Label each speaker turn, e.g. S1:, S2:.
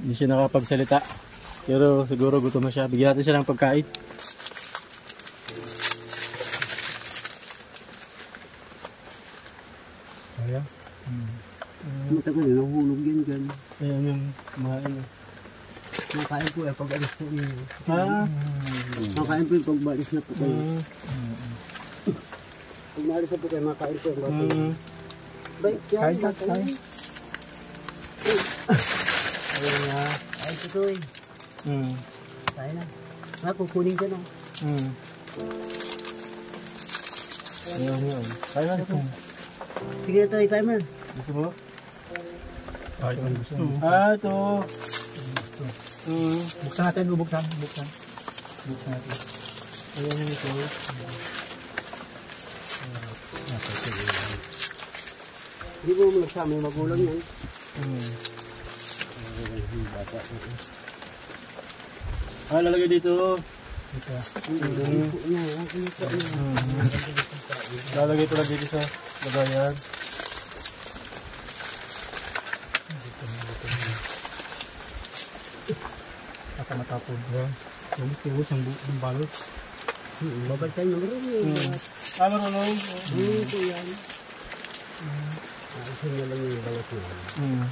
S1: Hindi siya nakapagsalita. Pero siguro gutom na siya. Bigyan natin siya ng pagkain. Ayan.
S2: Matagal na nahulog yan dyan.
S1: Ayan yung kumain.
S2: Makain po pag alis po ninyo. Makain po yung pag-balis na po kayo. Pag maalis na po kayo, makain po yung bata. Kain ka, kain. Ayan na. Kain po ito eh. Kain na. Kukunin ka na.
S1: Ayan yun. Kain na ito.
S2: Sige na ito, kain mo na.
S1: Gusto mo? Ay, ang gusto mo. Ito.
S2: Buksan natin, bubuksan.
S1: Buksan natin. Ayan yung ito.
S2: Hindi mo nagsama yung magulang yan.
S1: Lalagay dito. Lalagay ito lang dito sa lagayan. Matapod ba? Tulos ang balot.
S2: Babalitan mo rin eh.
S1: Marunong.
S2: Ito yan. Ayusin na lang yung balot mo.